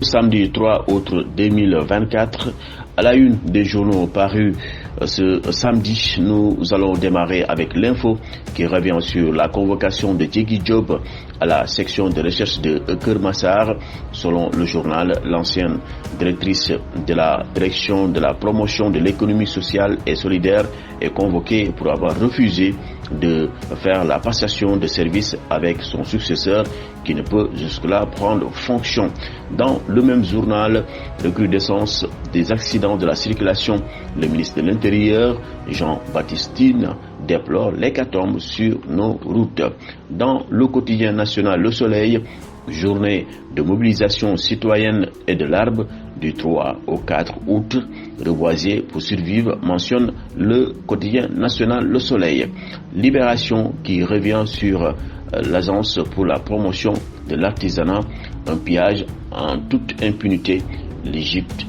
Samedi 3 août 2024, à la une des journaux parus ce samedi, nous allons démarrer avec l'info qui revient sur la convocation de Diegui Diop à la section de recherche de Keur Massar. Selon le journal, l'ancienne directrice de la direction de la promotion de l'économie sociale et solidaire est convoquée pour avoir refusé de faire la passation de service avec son successeur qui ne peut jusque-là prendre fonction. Dans le même journal, recrudescence des accidents de la circulation, le ministre de l'Intérieur, Jean-Baptiste Tine, déplore l'hécatombe sur nos routes. Dans le quotidien national Le Soleil, journée de mobilisation citoyenne et de l'Arbre du 3 au 4 août, Reboisier pour survivre, mentionne le quotidien national Le Soleil. Libération qui revient sur l'agence pour la promotion de l'artisanat, un pillage en toute impunité. L'Égypte,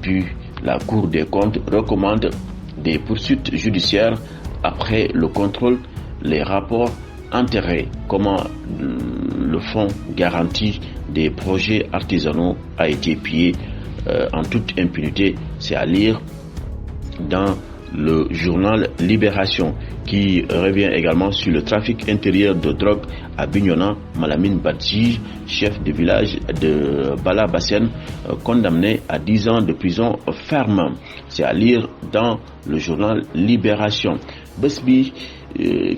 puis la Cour des comptes recommande des poursuites judiciaires après le contrôle, les rapports enterrés. Comment le fonds garantie des projets artisanaux a été pillé en toute impunité, c'est à lire dans le journal Libération, qui revient également sur le trafic intérieur de drogue à Bignona. Malamine Badji, chef de village de Bala-Bassène, condamné à 10 ans de prison ferme. C'est à lire dans le journal Libération. Besbi,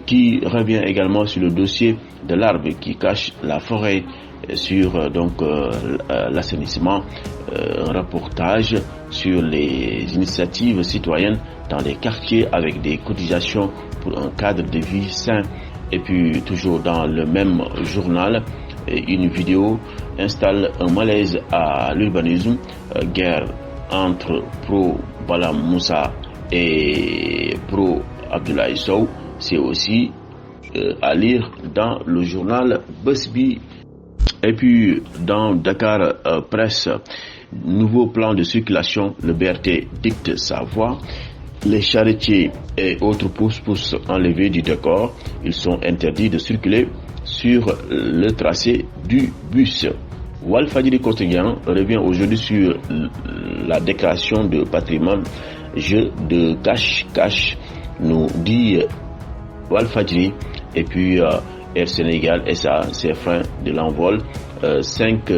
qui revient également sur le dossier de l'arbre qui cache la forêt, sur l'assainissement, un reportage sur les initiatives citoyennes dans les quartiers avec des cotisations pour un cadre de vie sain. Et puis toujours dans le même journal, une vidéo installe un malaise à l'urbanisme, guerre entre pro Bala Moussa et pro Abdoulaye Sow. C'est aussi à lire dans le journal Besbi. Et puis dans Dakar Presse, nouveau plan de circulation, le BRT dicte sa voie. Les charretiers et autres pousse-pousse enlevés du décor, ils sont interdits de circuler sur le tracé du bus. Walfadjri quotidien revient aujourd'hui sur la déclaration de patrimoine, jeu de cache-cache, nous dit Walfadjri. Et puis Air Sénégal SA, ses freins de l'envol, 5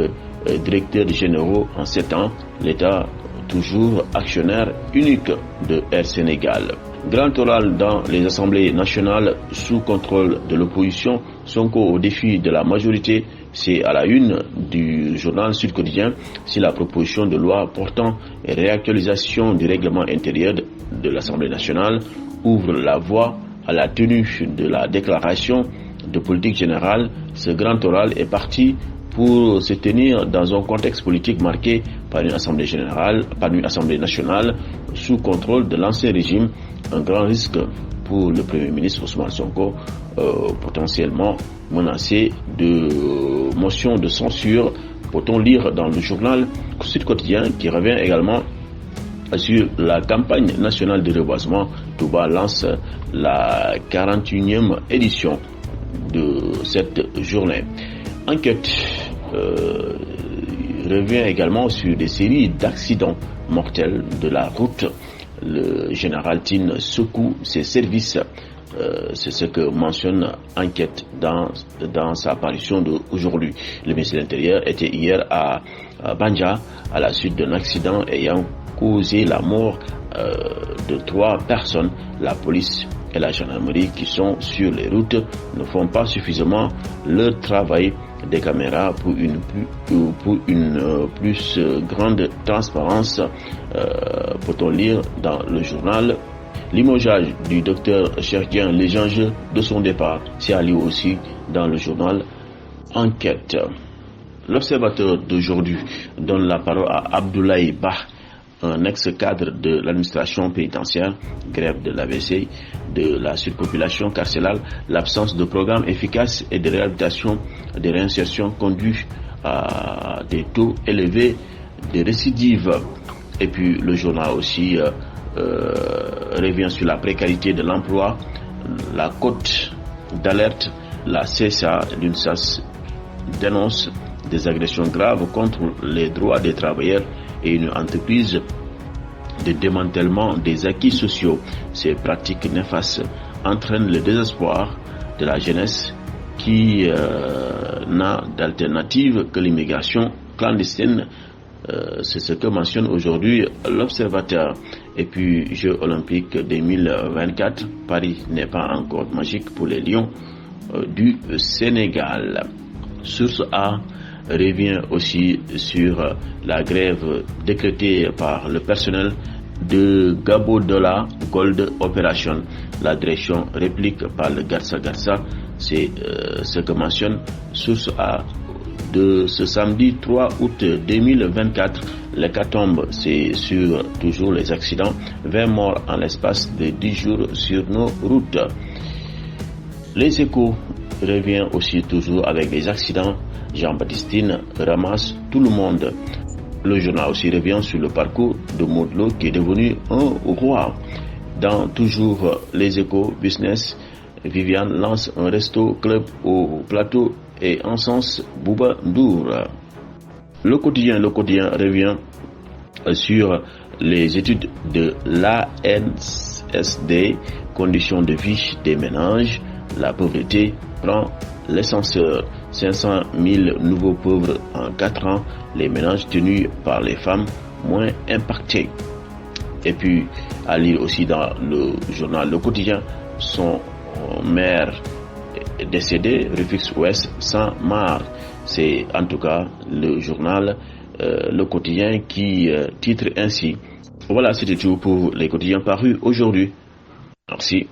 directeurs généraux en 7 ans, l'État toujours actionnaire unique de Air Sénégal. Grand oral dans les assemblées nationales sous contrôle de l'opposition, Sonko au défi de la majorité, c'est à la une du journal Sud Quotidien. Si la proposition de loi portant réactualisation du règlement intérieur de l'Assemblée nationale ouvre la voie à la tenue de la déclaration de politique générale, ce grand oral est parti pour se tenir dans un contexte politique marqué par une assemblée générale, par une assemblée nationale sous contrôle de l'ancien régime. Un grand risque pour le Premier ministre Ousmane Sonko, potentiellement menacé de motion de censure. Peut-on lire dans le journal Sud Quotidien qui revient également sur la campagne nationale de reboisement. Touba lance la 41e édition de cette journée. Enquête revient également sur des séries d'accidents mortels de la route. Le général Tine secoue ses services. C'est ce que mentionne Enquête dans sa parution d'aujourd'hui. Le ministre de l'Intérieur était hier à Banja à la suite d'un accident ayant causé la mort de 3 personnes. La police et la gendarmerie qui sont sur les routes ne font pas suffisamment leur travail. Des caméras pour une plus grande transparence, peut-on lire dans le journal. Limogeage du docteur Cherkien, les enjeux de son départ, c'est à lire aussi dans le journal Enquête. L'observateur d'aujourd'hui donne la parole à Abdoulaye Ba, un ex-cadre de l'administration pénitentiaire, grève de l'AVC, de la surpopulation carcérale, l'absence de programmes efficaces et de réhabilitation des réinsertions conduit à des taux élevés de récidive. Et puis le journal aussi revient sur la précarité de l'emploi, la cote d'alerte, la CSA, l'UNSAS dénonce des agressions graves contre les droits des travailleurs et une entreprise de démantèlement des acquis sociaux. Ces pratiques néfastes entraînent le désespoir de la jeunesse qui n'a d'alternative que l'immigration clandestine. C'est ce que mentionne aujourd'hui l'Observateur. Et puis, Jeux olympiques 2024, Paris n'est pas encore magique pour les Lions du Sénégal. Source A revient aussi sur la grève décrétée par le personnel de Gabodola Gold Operation. La direction réplique par le Garça Garça. C'est ce que mentionne Source A. De ce samedi 3 août 2024, l'hécatombe, c'est sur toujours les accidents, 20 morts en l'espace de 10 jours sur nos routes. Les Échos revient aussi toujours avec les accidents. Jean-Baptistine ramasse tout le monde. Le journal aussi revient sur le parcours de Modou Lo qui est devenu un roi. Dans toujours les Échos business, Viviane lance un resto club au plateau et encense Bouba Ndour. Le quotidien revient sur les études de l'ANSD, conditions de vie des ménages. La pauvreté prend l'ascenseur. 500 000 nouveaux pauvres en 4 ans. Les ménages tenus par les femmes moins impactés. Et puis, à lire aussi dans le journal Le Quotidien, son maire est décédé, Rufisque Ouest, sans marre. C'est en tout cas le journal Le Quotidien qui titre ainsi. Voilà, c'était tout pour les quotidiens parus aujourd'hui. Merci.